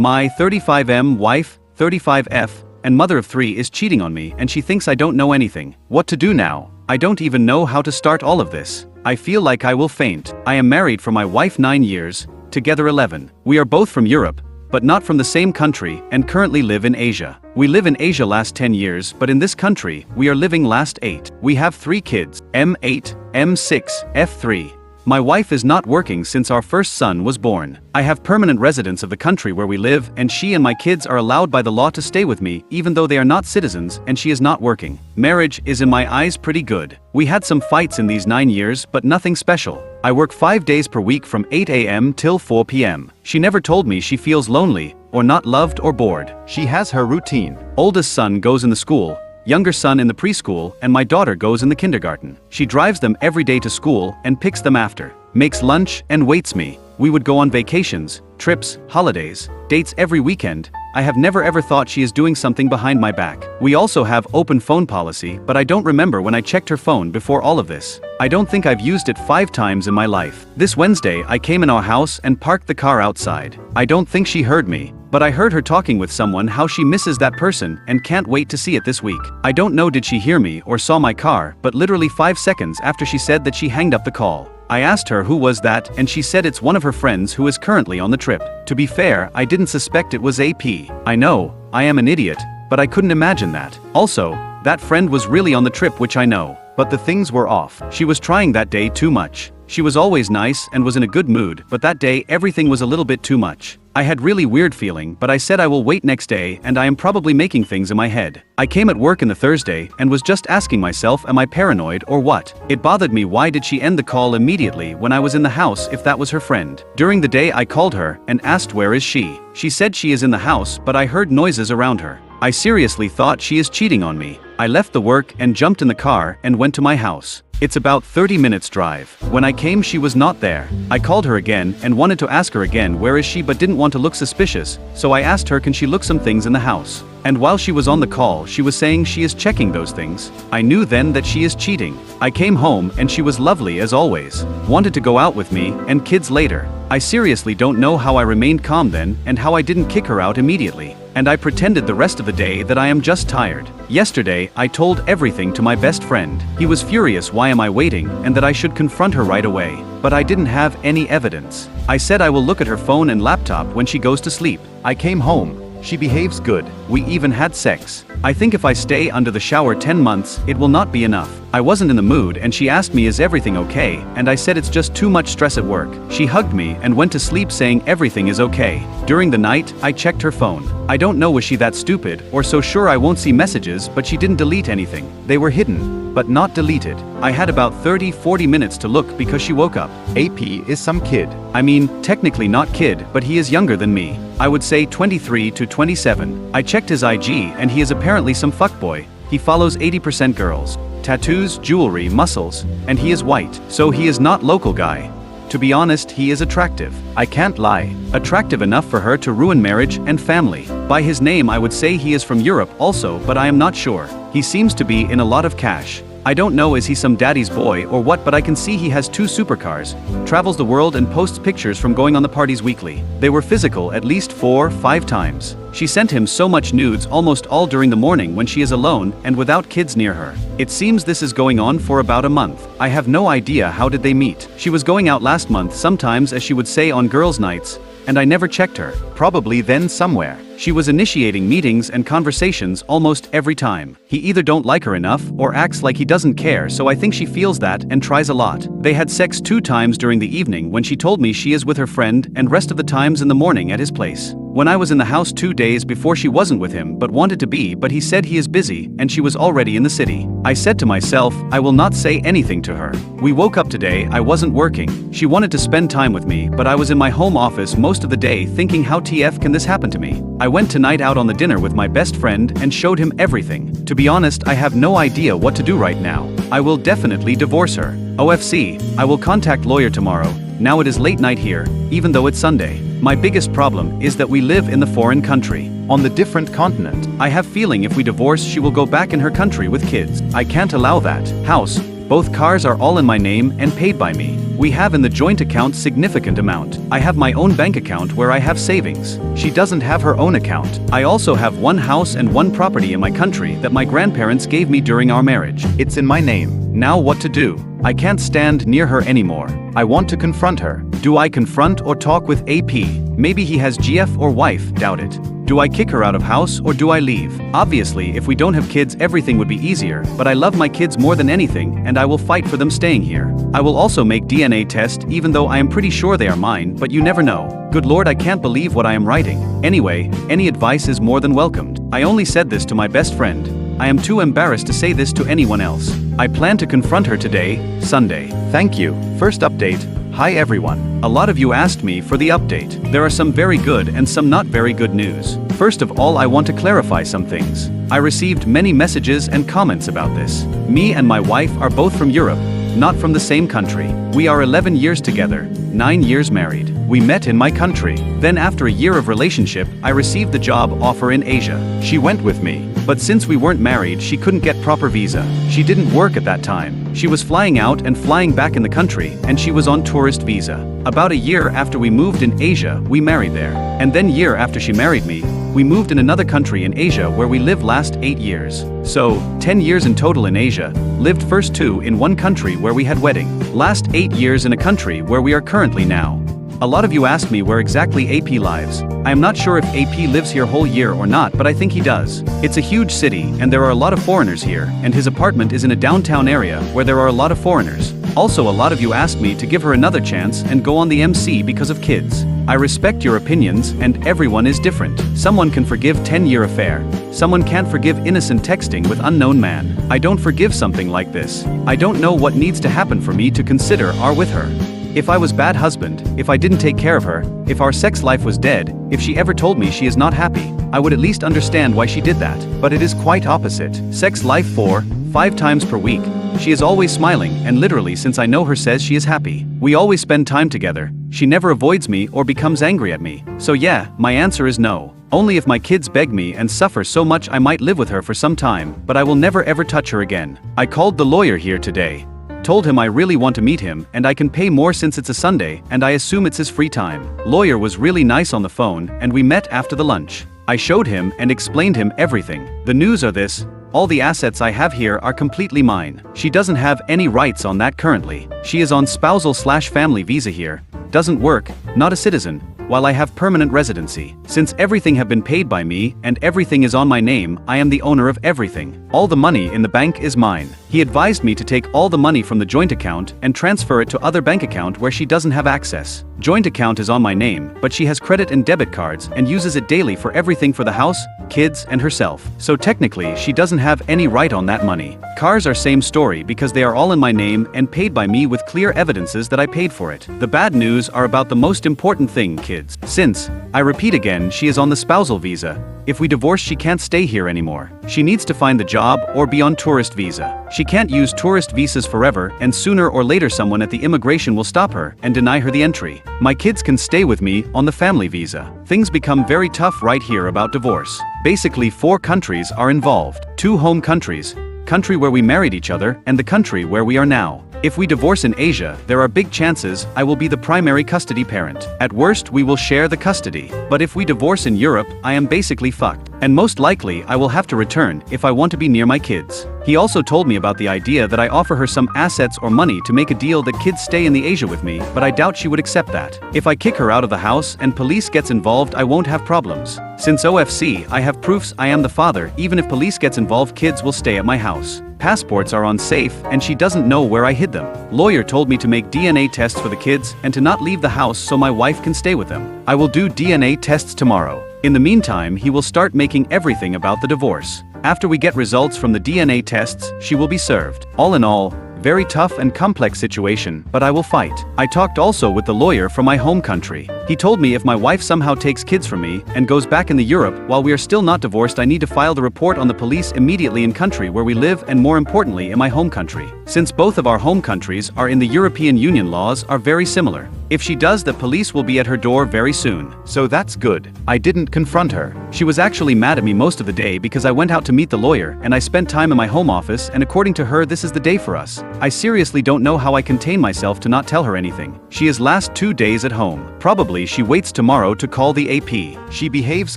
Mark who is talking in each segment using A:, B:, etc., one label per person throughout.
A: My 35M wife, 35F, and mother of 3 is cheating on me and she thinks I don't know anything. What to do now? I don't even know how to start all of this. I feel like I will faint. I am married for my wife 9 years, together 11. We are both from Europe, but not from the same country and currently live in Asia. We live in Asia last 10 years, but in this country, we are living last 8. We have 3 kids, M8, M6, F3. My wife is not working since our first son was born. I have permanent residence of the country where we live and she and my kids are allowed by the law to stay with me even though they are not citizens and she is not working. Marriage is in my eyes pretty good. We had some fights in these 9 years but nothing special. I work 5 days per week from 8 a.m. till 4 p.m. She never told me she feels lonely or not loved or bored. She has her routine. Oldest son goes in the school, younger son in the preschool, and my daughter goes in the kindergarten. She drives them every day to school and picks them after, makes lunch and waits me. We would go on vacations, trips, holidays, dates every weekend. I have never ever thought she is doing something behind my back. We also have open phone policy, but I don't remember when I checked her phone before all of this. I don't think I've used it 5 times in my life. This Wednesday I came in our house and parked the car outside. I don't think she heard me, but I heard her talking with someone how she misses that person and can't wait to see it this week. I don't know did she hear me or saw my car, but literally 5 seconds after she said that she hanged up the call. I asked her who was that and she said it's one of her friends who is currently on the trip. To be fair, I didn't suspect it was AP. I know, I am an idiot, but I couldn't imagine that. Also, that friend was really on the trip, which I know. But the things were off. She was trying that day too much. She was always nice and was in a good mood, but that day everything was a little bit too much. I had really weird feeling, but I said I will wait next day and I am probably making things in my head. I came at work in the Thursday and was just asking myself, am I paranoid or what? It bothered me, why did she end the call immediately when I was in the house if that was her friend? During the day I called her and asked where is she? She said she is in the house, but I heard noises around her. I seriously thought she is cheating on me. I left the work and jumped in the car and went to my house. It's about 30 minutes drive. When I came she was not there. I called her again and wanted to ask her again where is she, but didn't want to look suspicious, so I asked her can she look some things in the house. And while she was on the call she was saying she is checking those things. I knew then that she is cheating. I came home and she was lovely as always. Wanted to go out with me and kids later. I seriously don't know how I remained calm then and how I didn't kick her out immediately. And I pretended the rest of the day that I am just tired. Yesterday, I told everything to my best friend. He was furious why am I waiting and that I should confront her right away. But I didn't have any evidence. I said I will look at her phone and laptop when she goes to sleep. I came home. She behaves good. We even had sex. I think if I stay under the shower 10 months, it will not be enough. I wasn't in the mood and she asked me is everything okay, and I said it's just too much stress at work. She hugged me and went to sleep saying everything is okay. During the night, I checked her phone. I don't know was she that stupid or so sure I won't see messages, but she didn't delete anything. They were hidden, but not deleted. I had about 30-40 minutes to look because she woke up. AP is some kid. I mean, technically not kid, but he is younger than me. I would say 23 to 27. I checked his IG and he is apparently some fuckboy. He follows 80% girls. Tattoos, jewelry, muscles, and he is white, so he is not local guy. To be honest, he is attractive. I can't lie. Attractive enough for her to ruin marriage and family. By his name I would say he is from Europe also, but I am not sure. He seems to be in a lot of cash. I don't know is he some daddy's boy or what, but I can see he has 2 supercars, travels the world and posts pictures from going on the parties weekly. They were physical at least 4-5 times. She sent him so much nudes almost all during the morning when she is alone and without kids near her. It seems this is going on for about a month. I have no idea how did they meet. She was going out last month sometimes as she would say on girls' nights, and I never checked her. Probably then somewhere. She was initiating meetings and conversations almost every time. He either don't like her enough or acts like he doesn't care, so I think she feels that and tries a lot. They had sex 2 times during the evening when she told me she is with her friend and rest of the times in the morning at his place. When I was in the house 2 days before she wasn't with him but wanted to be, but he said he is busy and she was already in the city. I said to myself, I will not say anything to her. We woke up today, I wasn't working. She wanted to spend time with me, but I was in my home office most of the day thinking how TF can this happen to me. I went tonight out on the dinner with my best friend and showed him everything. To be honest, I have no idea what to do right now. I will definitely divorce her. OFC, I will contact lawyer tomorrow. Now it is late night here, even though it's Sunday. My biggest problem is that we live in the foreign country, on the different continent. I have feeling if we divorce she will go back in her country with kids. I can't allow that. House, both cars are all in my name and paid by me. We have in the joint account significant amount. I have my own bank account where I have savings. She doesn't have her own account. I also have one house and one property in my country that my grandparents gave me during our marriage. It's in my name. Now what to do? I can't stand near her anymore. I want to confront her. Do I confront or talk with AP? Maybe he has GF or wife, doubt it. Do I kick her out of house or do I leave? Obviously, if we don't have kids, everything would be easier, but I love my kids more than anything, and I will fight for them staying here. I will also make DNA test, even though I am pretty sure they are mine, but you never know. Good Lord, I can't believe what I am writing. Anyway, any advice is more than welcomed. I only said this to my best friend. I am too embarrassed to say this to anyone else. I plan to confront her today, Sunday. Thank you. First update. Hi everyone. A lot of you asked me for the update. There are some very good and some not very good news. First of all, I want to clarify some things. I received many messages and comments about this. Me and my wife are both from Europe, not from the same country. We are 11 years together, 9 years married. We met in my country. Then after a year of relationship, I received the job offer in Asia. She went with me. But since we weren't married, she couldn't get proper visa. She didn't work at that time. She was flying out and flying back in the country, and she was on tourist visa. About a year after we moved in Asia, we married there. And then year after she married me, we moved in another country in Asia where we lived last 8 years. So, 10 years in total in Asia, lived first 2 in one country where we had wedding. Last 8 years in a country where we are currently now. A lot of you ask me where exactly AP lives. I am not sure if AP lives here whole year or not, but I think he does. It's a huge city, and there are a lot of foreigners here, and his apartment is in a downtown area where there are a lot of foreigners. Also, a lot of you asked me to give her another chance and go on the MC because of kids. I respect your opinions, and everyone is different. Someone can forgive 10-year affair. Someone can't forgive innocent texting with unknown man. I don't forgive something like this. I don't know what needs to happen for me to consider are with her. If I was bad husband, if I didn't take care of her, if our sex life was dead, if she ever told me she is not happy, I would at least understand why she did that. But it is quite opposite. Sex life 4-5 times per week. She is always smiling, and literally since I know her says she is happy. We always spend time together. She never avoids me or becomes angry at me. So yeah, my answer is no. Only if my kids beg me and suffer so much I might live with her for some time, but I will never ever touch her again. I called the lawyer here today. Told him I really want to meet him and I can pay more since it's a Sunday and I assume it's his free time. Lawyer was really nice on the phone and we met after the lunch. I showed him and explained him everything. The news are this: all the assets I have here are completely mine. She doesn't have any rights on that currently. She is on spousal/family visa here, doesn't work, not a citizen, while I have permanent residency. Since everything have been paid by me and everything is on my name, I am the owner of everything. All the money in the bank is mine. He advised me to take all the money from the joint account and transfer it to other bank account where she doesn't have access. Joint account is on my name, but she has credit and debit cards and uses it daily for everything for the house, kids, and herself. So technically, she doesn't have any right on that money. Cars are same story because they are all in my name and paid by me with clear evidences that I paid for it. The bad news are about the most important thing, kids. Since, I repeat again, she is on the spousal visa. If we divorce, she can't stay here anymore. She needs to find the job or be on tourist visa. She can't use tourist visas forever, and sooner or later someone at the immigration will stop her and deny her the entry. My kids can stay with me on the family visa. Things become very tough right here about divorce. Basically 4 countries are involved. 2 home countries, country where we married each other, and the country where we are now. If we divorce in Asia, there are big chances I will be the primary custody parent. At worst, we will share the custody. But if we divorce in Europe, I am basically fucked. And most likely, I will have to return if I want to be near my kids. He also told me about the idea that I offer her some assets or money to make a deal that kids stay in the Asia with me, but I doubt she would accept that. If I kick her out of the house and police gets involved, I won't have problems. Since OFC, I have proofs I am the father. Even if police gets involved, kids will stay at my house. Passports are on safe, and she doesn't know where I hid them. Lawyer told me to make DNA tests for the kids and to not leave the house so my wife can stay with them. I will do DNA tests tomorrow. In the meantime, he will start making everything about the divorce. After we get results from the DNA tests, she will be served. All in all, very tough and complex situation, but I will fight. I talked also with the lawyer from my home country. He told me if my wife somehow takes kids from me and goes back in the Europe while we are still not divorced, I need to file the report on the police immediately in country where we live and more importantly in my home country. Since both of our home countries are in the European Union, laws are very similar. If she does, the police will be at her door very soon. So that's good. I didn't confront her. She was actually mad at me most of the day because I went out to meet the lawyer and I spent time in my home office, and according to her this is the day for us. I seriously don't know how I contain myself to not tell her anything. She is last 2 days at home. Probably she waits tomorrow to call the AP. She behaves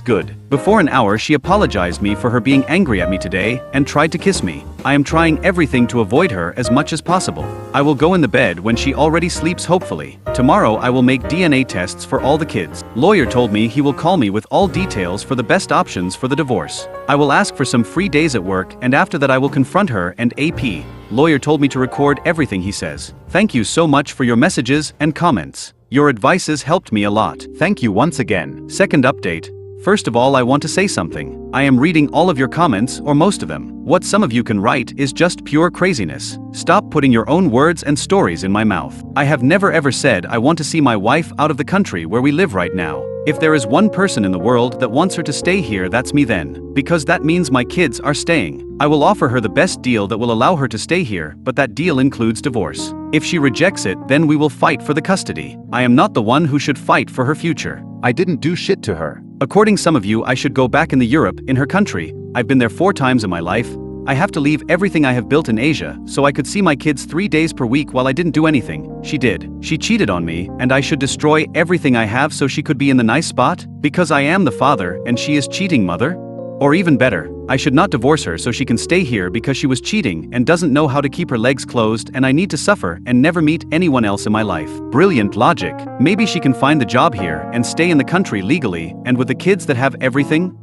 A: good. Before an hour she apologized me for her being angry at me today and tried to kiss me. I am trying everything to avoid her as much as possible. I will go in the bed when she already sleeps hopefully. Tomorrow I will make DNA tests for all the kids. Lawyer told me he will call me with all details for the best options for the divorce. I will ask for some free days at work, and after that I will confront her and AP. Lawyer told me to record everything he says. Thank you so much for your messages and comments. Your advices helped me a lot. Thank you once again. Second update. First of all, I want to say something. I am reading all of your comments, or most of them. What some of you can write is just pure craziness. Stop putting your own words and stories in my mouth. I have never ever said I want to see my wife out of the country where we live right now. If there is one person in the world that wants her to stay here, that's me then. Because that means my kids are staying. I will offer her the best deal that will allow her to stay here, but that deal includes divorce. If she rejects it, then we will fight for the custody. I am not the one who should fight for her future. I didn't do shit to her. According some of you, I should go back in the Europe, in her country. I've been there 4 times in my life. I have to leave everything I have built in Asia, so I could see my kids 3 days per week while I didn't do anything. She did. She cheated on me, and I should destroy everything I have so she could be in the nice spot? Because I am the father, and she is cheating mother? Or even better, I should not divorce her so she can stay here because she was cheating and doesn't know how to keep her legs closed, and I need to suffer and never meet anyone else in my life. Brilliant logic. Maybe she can find the job here and stay in the country legally and with the kids that have everything?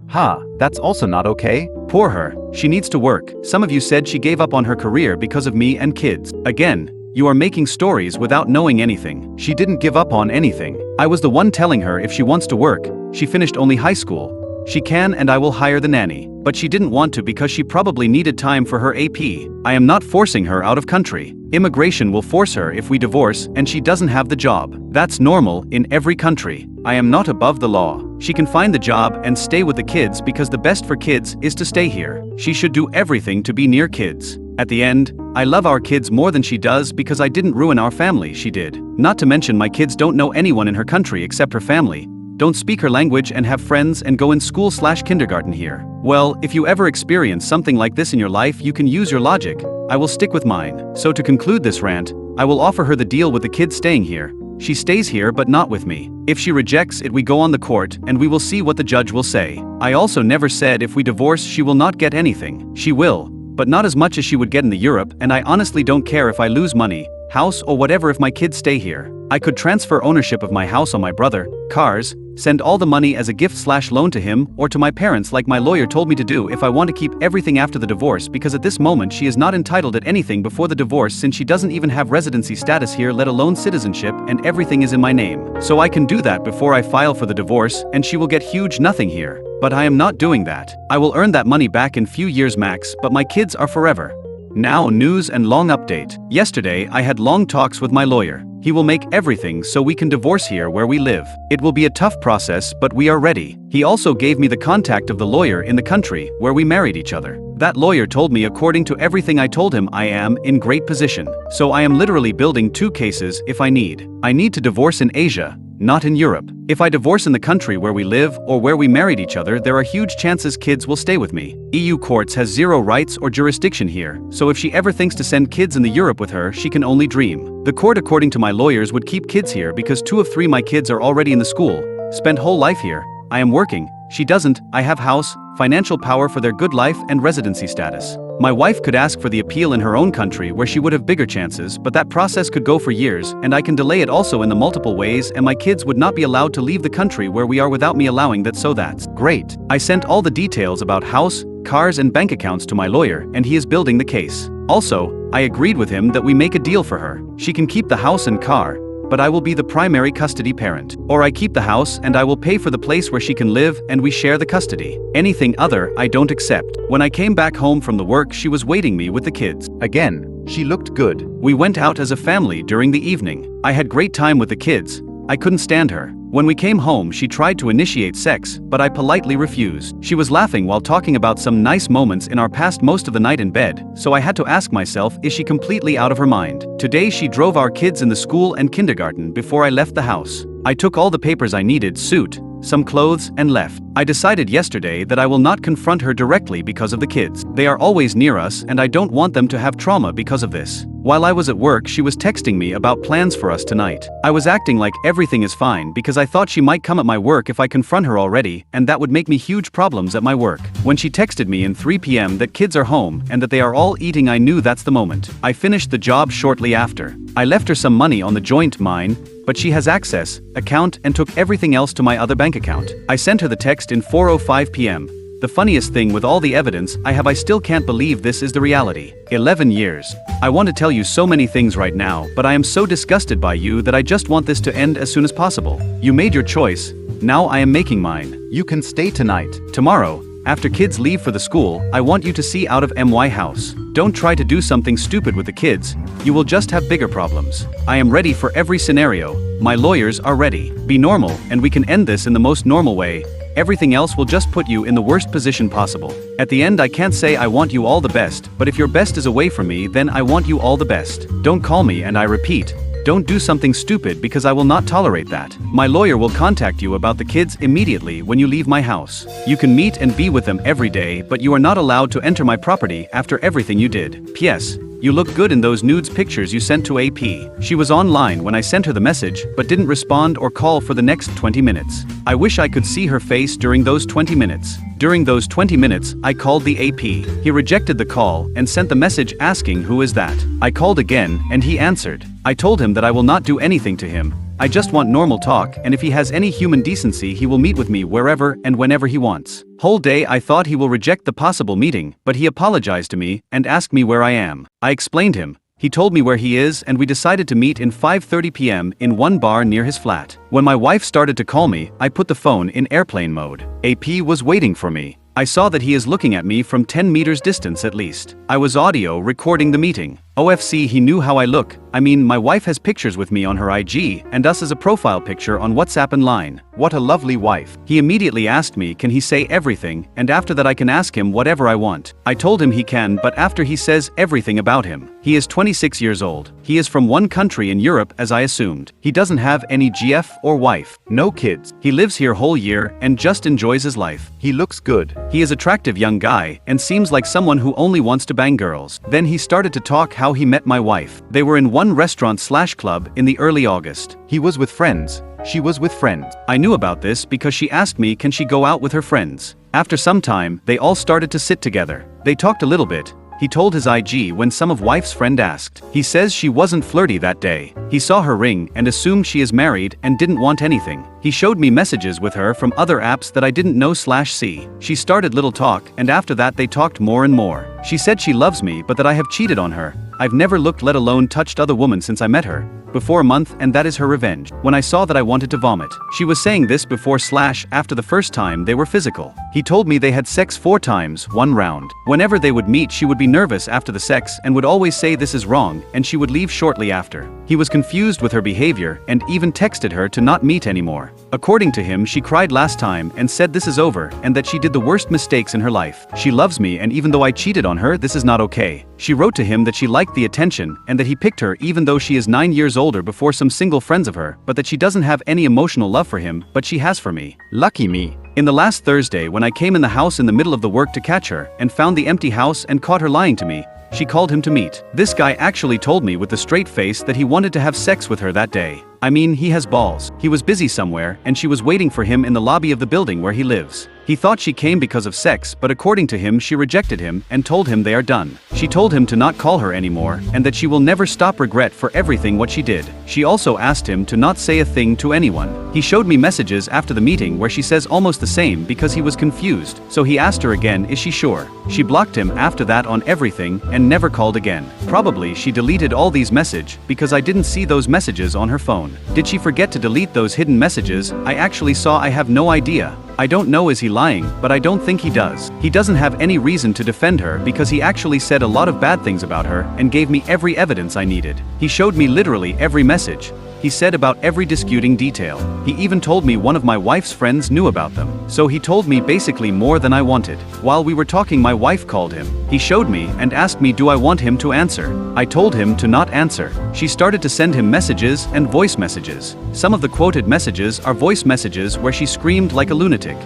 A: That's also not okay. Poor her. She needs to work. Some of you said she gave up on her career because of me and kids. Again, you are making stories without knowing anything. She didn't give up on anything. I was the one telling her if she wants to work. She finished only high school. She can, and I will hire the nanny. But she didn't want to because she probably needed time for her AP. I am not forcing her out of country. Immigration will force her if we divorce and she doesn't have the job. That's normal in every country. I am not above the law. She can find the job and stay with the kids because the best for kids is to stay here. She should do everything to be near kids. At the end, I love our kids more than she does because I didn't ruin our family, she did. Not to mention my kids don't know anyone in her country except her family, don't speak her language and have friends and go in school/kindergarten here. Well, if you ever experience something like this in your life, you can use your logic. I will stick with mine. So to conclude this rant, I will offer her the deal with the kids staying here. She stays here but not with me. If she rejects it, we go on the court and we will see what the judge will say. I also never said if we divorce she will not get anything. She will, but not as much as she would get in the Europe, and I honestly don't care if I lose money, house or whatever if my kids stay here. I could transfer ownership of my house on my brother, cars, send all the money as a gift/loan to him or to my parents like my lawyer told me to do if I want to keep everything after the divorce, because at this moment she is not entitled at anything before the divorce since she doesn't even have residency status here, let alone citizenship, and everything is in my name. So I can do that before I file for the divorce and she will get huge nothing here. But I am not doing that. I will earn that money back in few years max, but my kids are forever. Now news and long update. Yesterday I had long talks with my lawyer. He will make everything so we can divorce here where we live. It will be a tough process, but we are ready. He also gave me the contact of the lawyer in the country where we married each other. That lawyer told me according to everything I told him I am in great position. So I am literally building 2 cases if I need. I need to divorce in Asia, not in Europe. If I divorce in the country where we live or where we married each other, there are huge chances kids will stay with me. EU courts has 0 rights or jurisdiction here, so if she ever thinks to send kids in the Europe with her, she can only dream. The court, according to my lawyers, would keep kids here because 2 of 3 my kids are already in the school, spend whole life here. I am working, she doesn't. I have house, financial power for their good life and residency status. My wife could ask for the appeal in her own country where she would have bigger chances, but that process could go for years, and I can delay it also in the multiple ways, and my kids would not be allowed to leave the country where we are without me allowing that, so that's great. I sent all the details about house, cars and bank accounts to my lawyer, and he is building the case. Also, I agreed with him that we make a deal for her. She can keep the house and car, but I will be the primary custody parent. Or I keep the house and I will pay for the place where she can live and we share the custody. Anything other, I don't accept. When I came back home from the work, she was waiting me with the kids. Again, she looked good. We went out as a family during the evening. I had great time with the kids. I couldn't stand her. When we came home, she tried to initiate sex, but I politely refused. She was laughing while talking about some nice moments in our past most of the night in bed, so I had to ask myself, is she completely out of her mind? Today she drove our kids in the school and kindergarten before I left the house. I took all the papers I needed, suit, some clothes, and left. I decided yesterday that I will not confront her directly because of the kids. They are always near us and I don't want them to have trauma because of this. While I was at work, she was texting me about plans for us tonight. I was acting like everything is fine because I thought she might come at my work if I confront her already, and that would make me huge problems at my work. When she texted me in 3 p.m. that kids are home and that they are all eating, I knew that's the moment. I finished the job shortly after. I left her some money on the joint mine, but she has access, account, and took everything else to my other bank account. I sent her the text in 4:05 p.m. The funniest thing with all the evidence I have, I still can't believe this is the reality. 11 years. I want to tell you so many things right now, but I am so disgusted by you that I just want this to end as soon as possible. You made your choice, now I am making mine. You can stay tonight. Tomorrow, after kids leave for the school, I want you to see out of my house. Don't try to do something stupid with the kids, you will just have bigger problems. I am ready for every scenario, my lawyers are ready. Be normal, and we can end this in the most normal way. Everything else will just put you in the worst position possible. At the end, I can't say I want you all the best, but if your best is away from me, then I want you all the best. Don't call me, and I repeat, don't do something stupid because I will not tolerate that. My lawyer will contact you about the kids immediately when you leave my house. You can meet and be with them every day, but you are not allowed to enter my property after everything you did. P.S. You look good in those nudes pictures you sent to AP. She was online when I sent her the message, but didn't respond or call for the next 20 minutes. I wish I could see her face during those 20 minutes. During those 20 minutes, I called the AP. He rejected the call and sent the message asking who is that. I called again and he answered. I told him that I will not do anything to him. I just want normal talk, and if he has any human decency he will meet with me wherever and whenever he wants. Whole day I thought he will reject the possible meeting, but he apologized to me and asked me where I am. I explained him. He told me where he is and we decided to meet in 5:30 p.m. in one bar near his flat. When my wife started to call me, I put the phone in airplane mode. AP was waiting for me. I saw that he is looking at me from 10 meters distance at least. I was audio recording the meeting. OFC, he knew how I look. I mean, my wife has pictures with me on her IG and us as a profile picture on WhatsApp and Line. What a lovely wife. He immediately asked me can he say everything, and after that I can ask him whatever I want. I told him he can, but after he says everything about him. He is 26 years old. He is from one country in Europe as I assumed. He doesn't have any GF or wife. No kids. He lives here whole year and just enjoys his life. He looks good. He is attractive young guy and seems like someone who only wants to bang girls. Then he started to talk how he met my wife. They were in one restaurant/club in the early August. He was with friends. She was with friends. I knew about this because she asked me can she go out with her friends. After some time, they all started to sit together. They talked a little bit. He told his IG when some of wife's friend asked. He says she wasn't flirty that day. He saw her ring and assumed she is married and didn't want anything. He showed me messages with her from other apps that I didn't know/see. She started little talk and after that they talked more and more. She said she loves me but that I have cheated on her. I've never looked let alone touched other woman since I met her. Before a month, and that is her revenge. When I saw that I wanted to vomit. She was saying this before/after the first time they were physical. He told me they had sex 4 times, 1 round. Whenever they would meet she would be nervous after the sex and would always say this is wrong and she would leave shortly after. He was confused with her behavior and even texted her to not meet anymore. According to him, she cried last time and said this is over and that she did the worst mistakes in her life. She loves me and even though I cheated on her this is not okay. She wrote to him that she liked the attention and that he picked her even though she is 9 years older before some single friends of her, but that she doesn't have any emotional love for him, but she has for me. Lucky me. In the last Thursday when I came in the house in the middle of the work to catch her and found the empty house and caught her lying to me, she called him to meet. This guy actually told me with a straight face that he wanted to have sex with her that day. I mean, he has balls. He was busy somewhere and she was waiting for him in the lobby of the building where he lives. He thought she came because of sex, but according to him she rejected him and told him they are done. She told him to not call her anymore and that she will never stop regret for everything what she did. She also asked him to not say a thing to anyone. He showed me messages after the meeting where she says almost the same because he was confused, so he asked her again is she sure. She blocked him after that on everything and never called again. Probably she deleted all these messages because I didn't see those messages on her phone. Did she forget to delete those hidden messages? I actually saw. I have no idea. I don't know is he lying, but I don't think he does. He doesn't have any reason to defend her because he actually said a lot of bad things about her and gave me every evidence I needed. He showed me literally every message. He said about every disputing detail. He even told me one of my wife's friends knew about them. So he told me basically more than I wanted. While we were talking, my wife called him. He showed me and asked me do I want him to answer. I told him to not answer. She started to send him messages and voice messages. Some of the quoted messages are voice messages where she screamed like a lunatic.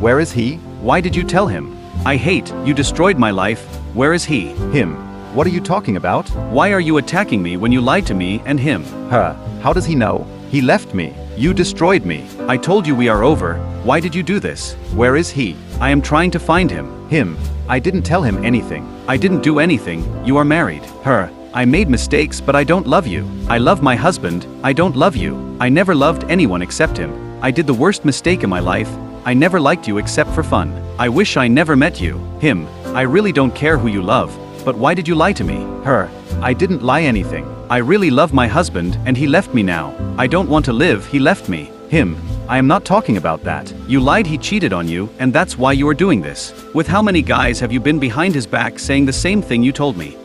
B: Where is he?
A: Why did you tell him? I hate, you destroyed my life. Where is he?
B: Him. What are you talking about?
A: Why are you attacking me when you lied to me and him?
B: How does he know? He left me.
A: You destroyed me. I told you we are over. Why did you do this?
B: Where is he?
A: I am trying to find him.
B: Him. I didn't tell him anything.
A: I didn't do anything. You are married. I made mistakes, but I don't love you. I love my husband. I don't love you. I never loved anyone except him. I did the worst mistake in my life. I never liked you except for fun. I wish I never met you. Him. I really don't care who you love. But why did you lie to me?
B: I didn't lie anything.
A: I really love my husband and he left me now. I don't want to live, he left me.
B: Him. I am not talking about that.
A: You lied, he cheated on you, and that's why you are doing this. With how many guys have you been behind his back saying the same thing you told me?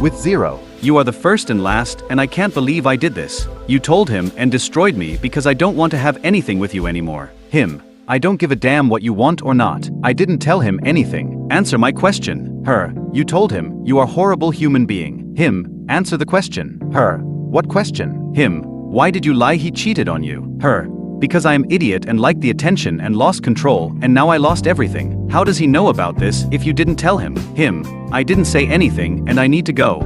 B: With 0.
A: You are the first and last, and I can't believe I did this. You told him and destroyed me because I don't want to have anything with you anymore.
B: Him. I don't give a damn what you want or not. I didn't tell him anything.
A: Answer my question.
B: You told him, you are a horrible human being. Him. Answer the question. What question?
A: Him. Why did you lie he cheated on you? Because I am idiot and liked the attention and lost control, and now I lost everything. How does he know about this if you didn't tell him?
B: Him.
A: I didn't say anything and I need to go.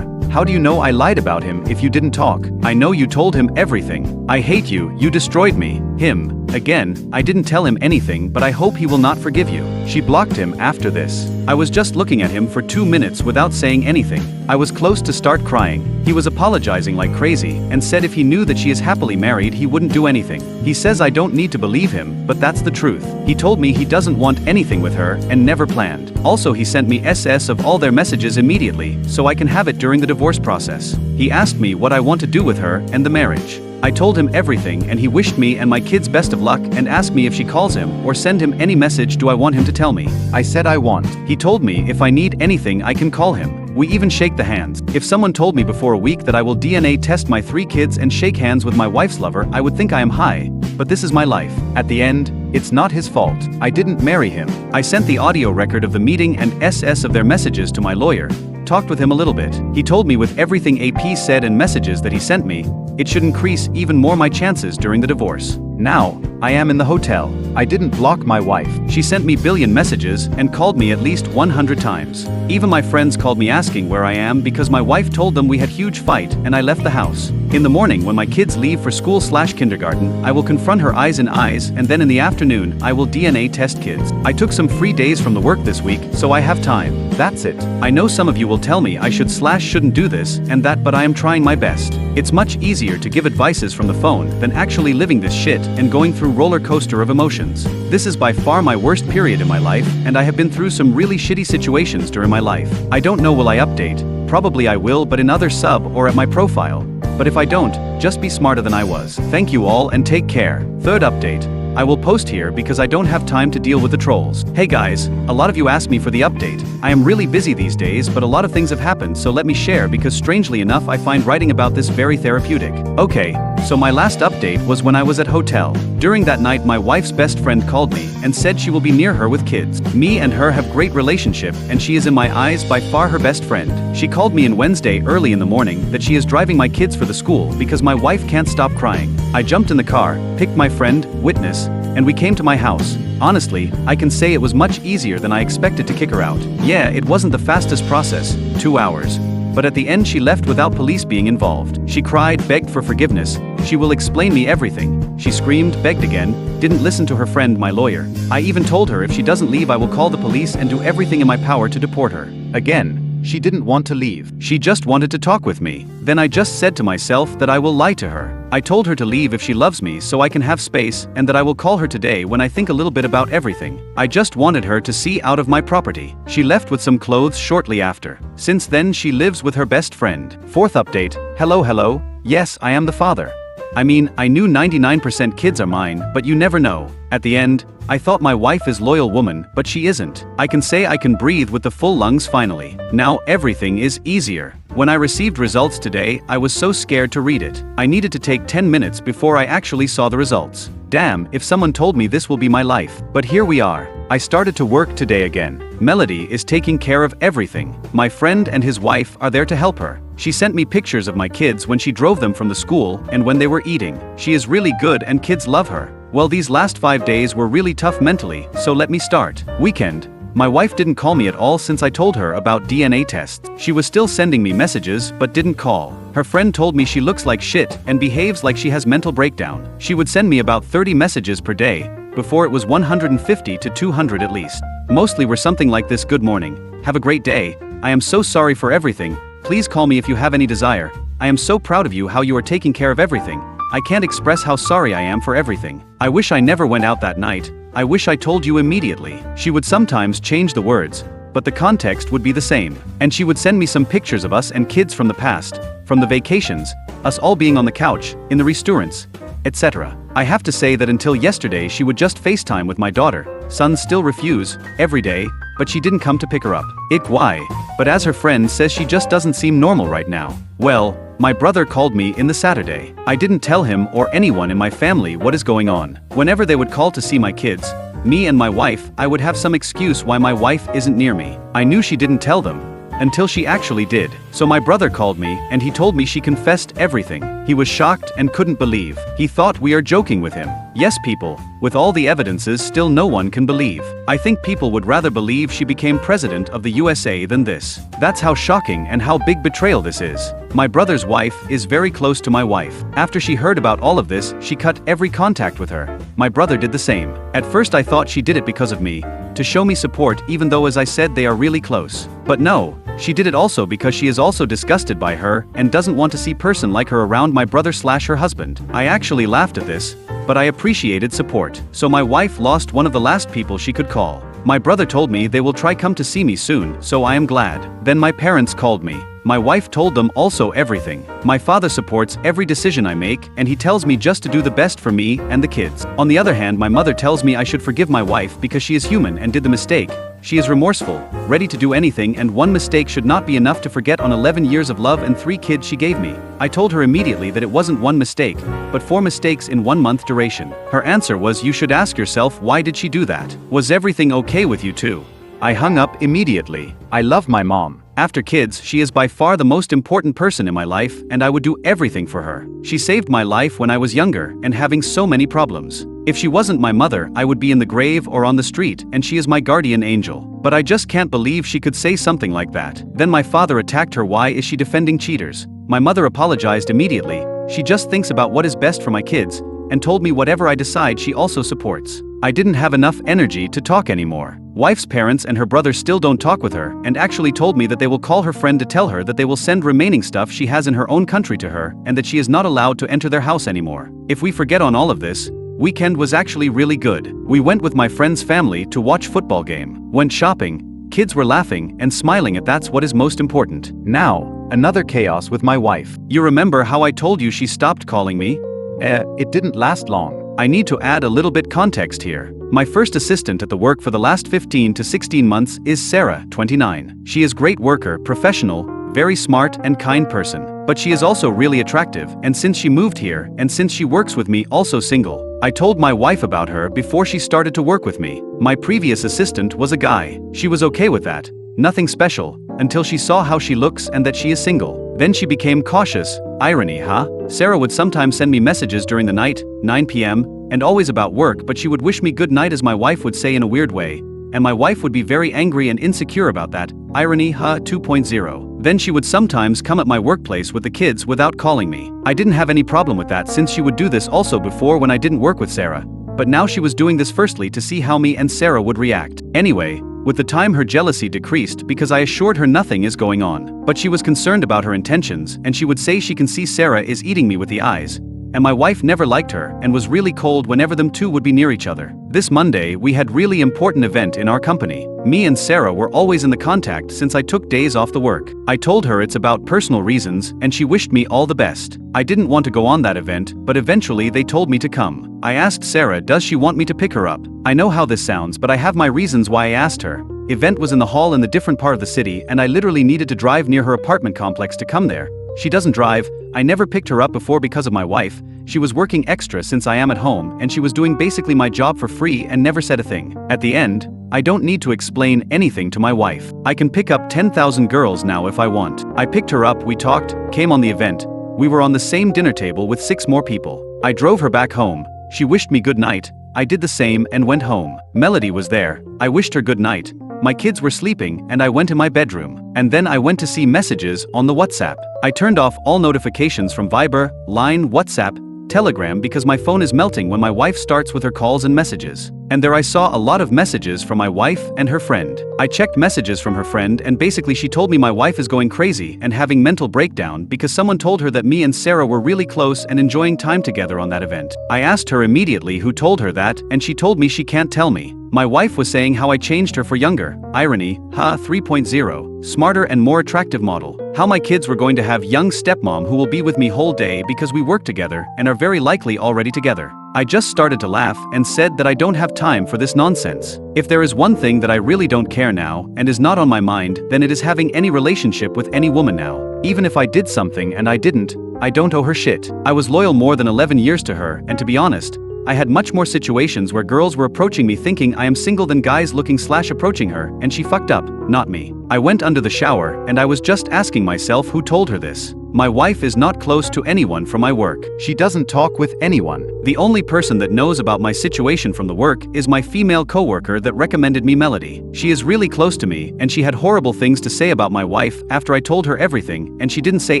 B: How do you know I lied about him if you didn't talk?
A: I know you told him everything. I hate you, you destroyed me. Him. Again, I didn't tell him anything, but I hope he will not forgive you. She blocked him after this. I was just looking at him for 2 minutes without saying anything. I was close to start crying. He was apologizing like crazy and said if he knew that she is happily married he wouldn't do anything. He says I don't need to believe him, but that's the truth. He told me he doesn't want anything with her and never planned. Also, he sent me SS of all their messages immediately so I can have it during the divorce process. He asked me what I want to do with her and the marriage. I told him everything and he wished me and my kids best of luck and asked me if she calls him or send him any message do I want him to tell me.
B: I said I want.
A: He told me if I need anything I can call him. We even shake the hands. If someone told me before a week that I will DNA test my 3 kids and shake hands with my wife's lover, I would think I am high. But this is my life. At the end, it's not his fault. I didn't marry him. I sent the audio record of the meeting and SS of their messages to my lawyer. Talked with him a little bit. He told me with everything AP said and messages that he sent me, it should increase even more my chances during the divorce. Now, I am in the hotel.
B: I didn't block my wife.
A: She sent me billion messages and called me at least 100 times. Even my friends called me asking where I am because my wife told them we had huge fight and I left the house. In the morning when my kids leave for school/kindergarten, I will confront her eyes in eyes and then in the afternoon I will DNA test kids. I took some free days from the work this week, so I have time.
B: That's it.
A: I know some of you will tell me I shouldn't do this and that, but I am trying my best. It's much easier to give advices from the phone than actually living this shit and going through roller coaster of emotions. This is by far my worst period in my life, and I have been through some really shitty situations during my life. I don't know, will I update? Probably I will, but in other sub or at my profile. But if I don't, just be smarter than I was. Thank you all and take care. Third update. I will post here because I don't have time to deal with the trolls. Hey guys, a lot of you asked me for the update. I am really busy these days, but a lot of things have happened, so let me share because strangely enough I find writing about this very therapeutic. Okay, so my last update was when I was at hotel. During that night my wife's best friend called me and said she will be near her with kids. Me and her have great relationship and she is in my eyes by far her best friend. She called me on Wednesday early in the morning that she is driving my kids for the school because my wife can't stop crying. I jumped in the car, picked my friend, Witness, and we came to my house. Honestly, I can say it was much easier than I expected to kick her out. Yeah, it wasn't the fastest process, 2 hours. But at the end she left without police being involved. She cried, begged for forgiveness. She will explain me everything. She screamed, begged again, didn't listen to her friend, my lawyer. I even told her if she doesn't leave I will call the police and do everything in my power to deport her. Again, she didn't want to leave. She just wanted to talk with me. Then I just said to myself that I will lie to her. I told her to leave if she loves me so I can have space and that I will call her today when I think a little bit about everything. I just wanted her to see out of my property. She left with some clothes shortly after. Since then she lives with her best friend. Fourth update. Hello. Yes, I am the father. I mean, I knew 99% kids are mine, but you never know. At the end, I thought my wife is loyal woman, but she isn't. I can say I can breathe with the full lungs finally. Now everything is easier. When I received results today, I was so scared to read it. I needed to take 10 minutes before I actually saw the results. Damn, if someone told me this will be my life. But here we are. I started to work today again. Melody is taking care of everything. My friend and his wife are there to help her. She sent me pictures of my kids when she drove them from the school and when they were eating. She is really good and kids love her. Well, these last 5 days were really tough mentally, so let me start. Weekend. My wife didn't call me at all since I told her about DNA tests. She was still sending me messages but didn't call. Her friend told me she looks like shit and behaves like she has mental breakdown. She would send me about 30 messages per day. Before it was 150 to 200 at least. Mostly were something like this: good morning, have a great day, I am so sorry for everything, please call me if you have any desire, I am so proud of you how you are taking care of everything, I can't express how sorry I am for everything, I wish I never went out that night, I wish I told you immediately. She would sometimes change the words, but the context would be the same. And she would send me some pictures of us and kids from the past, from the vacations, us all being on the couch, in the restaurants, etc. I have to say that until yesterday she would just FaceTime with my daughter, sons still refuse, every day, but she didn't come to pick her up. Why? But as her friend says she just doesn't seem normal right now. Well, my brother called me in the Saturday. I didn't tell him or anyone in my family what is going on. Whenever they would call to see my kids, me and my wife, I would have some excuse why my wife isn't near me. I knew she didn't tell them, until she actually did. So my brother called me and he told me she confessed everything. He was shocked and couldn't believe. He thought we are joking with him. Yes, people, with all the evidences still no one can believe. I think people would rather believe she became president of the USA than this. That's how shocking and how big betrayal this is. My brother's wife is very close to my wife. After she heard about all of this, she cut every contact with her. My brother did the same. At first I thought she did it because of me, to show me support even though as I said they are really close. But no, she did it also because she is also disgusted by her and doesn't want to see person like her around my brother/her husband. I actually laughed at this, but I appreciated support. So my wife lost one of the last people she could call. My brother told me they will try come to see me soon, so I am glad. Then my parents called me. My wife told them also everything. My father supports every decision I make and he tells me just to do the best for me and the kids. On the other hand, my mother tells me I should forgive my wife because she is human and did the mistake. She is remorseful, ready to do anything, and one mistake should not be enough to forget on 11 years of love and 3 kids she gave me. I told her immediately that it wasn't one mistake, but 4 mistakes in 1 month duration. Her answer was, you should ask yourself why did she do that? Was everything okay with you too? I hung up immediately. I love my mom. After kids, she is by far the most important person in my life and I would do everything for her. She saved my life when I was younger and having so many problems. If she wasn't my mother, I would be in the grave or on the street, and she is my guardian angel. But I just can't believe she could say something like that. Then my father attacked her. Why is she defending cheaters? My mother apologized immediately. She just thinks about what is best for my kids, and told me whatever I decide she also supports. I didn't have enough energy to talk anymore. Wife's parents and her brother still don't talk with her and actually told me that they will call her friend to tell her that they will send remaining stuff she has in her own country to her and that she is not allowed to enter their house anymore. If we forget on all of this, weekend was actually really good. We went with my friend's family to watch football game, went shopping, kids were laughing and smiling, and that's what is most important. Now, another chaos with my wife. You remember how I told you she stopped calling me? It didn't last long. I need to add a little bit context here. My first assistant at the work for the last 15 to 16 months is Sarah, 29. She is great worker, professional, very smart and kind person. But she is also really attractive, and since she moved here, and since she works with me, also single. I told my wife about her before she started to work with me. My previous assistant was a guy. She was okay with that. Nothing special, until she saw how she looks and that she is single. Then she became cautious. Irony, huh? Sarah would sometimes send me messages during the night, 9 p.m., and always about work, but she would wish me good night as my wife would say in a weird way, and my wife would be very angry and insecure about that. Irony, huh? 2.0. Then she would sometimes come at my workplace with the kids without calling me. I didn't have any problem with that since she would do this also before when I didn't work with Sarah, but now she was doing this firstly to see how me and Sarah would react. Anyway, with the time her jealousy decreased because I assured her nothing is going on. But she was concerned about her intentions and she would say she can see Sarah is eating me with the eyes. And my wife never liked her and was really cold whenever them two would be near each other. This Monday we had really important event in our company. Me and Sarah were always in the contact since I took days off the work. I told her it's about personal reasons and she wished me all the best. I didn't want to go on that event, but eventually they told me to come. I asked Sarah, does she want me to pick her up? I know how this sounds, but I have my reasons why I asked her. Event was in the hall in the different part of the city and I literally needed to drive near her apartment complex to come there. She doesn't drive, I never picked her up before because of my wife, she was working extra since I am at home and she was doing basically my job for free and never said a thing. At the end, I don't need to explain anything to my wife. I can pick up 10,000 girls now if I want. I picked her up, we talked, came on the event. We were on the same dinner table with 6 more people. I drove her back home. She wished me good night. I did the same and went home. Melody was there. I wished her good night. My kids were sleeping and I went in my bedroom. And then I went to see messages on the WhatsApp. I turned off all notifications from Viber, Line, WhatsApp, Telegram because my phone is melting when my wife starts with her calls and messages. And there I saw a lot of messages from my wife and her friend. I checked messages from her friend and basically she told me my wife is going crazy and having mental breakdown because someone told her that me and Sarah were really close and enjoying time together on that event. I asked her immediately who told her that and she told me she can't tell me. My wife was saying how I changed her for younger. Irony, 3.0, smarter and more attractive model. How my kids were going to have young stepmom who will be with me whole day because we work together and are very likely already together. I just started to laugh and said that I don't have time for this nonsense. If there is one thing that I really don't care now and is not on my mind, then it is having any relationship with any woman now. Even if I did something and I didn't, I don't owe her shit. I was loyal more than 11 years to her and to be honest, I had much more situations where girls were approaching me thinking I am single than guys approaching her and she fucked up, not me. I went under the shower and I was just asking myself who told her this. My wife is not close to anyone from my work. She doesn't talk with anyone. The only person that knows about my situation from the work is my female coworker that recommended me Melody. She is really close to me and she had horrible things to say about my wife after I told her everything and she didn't say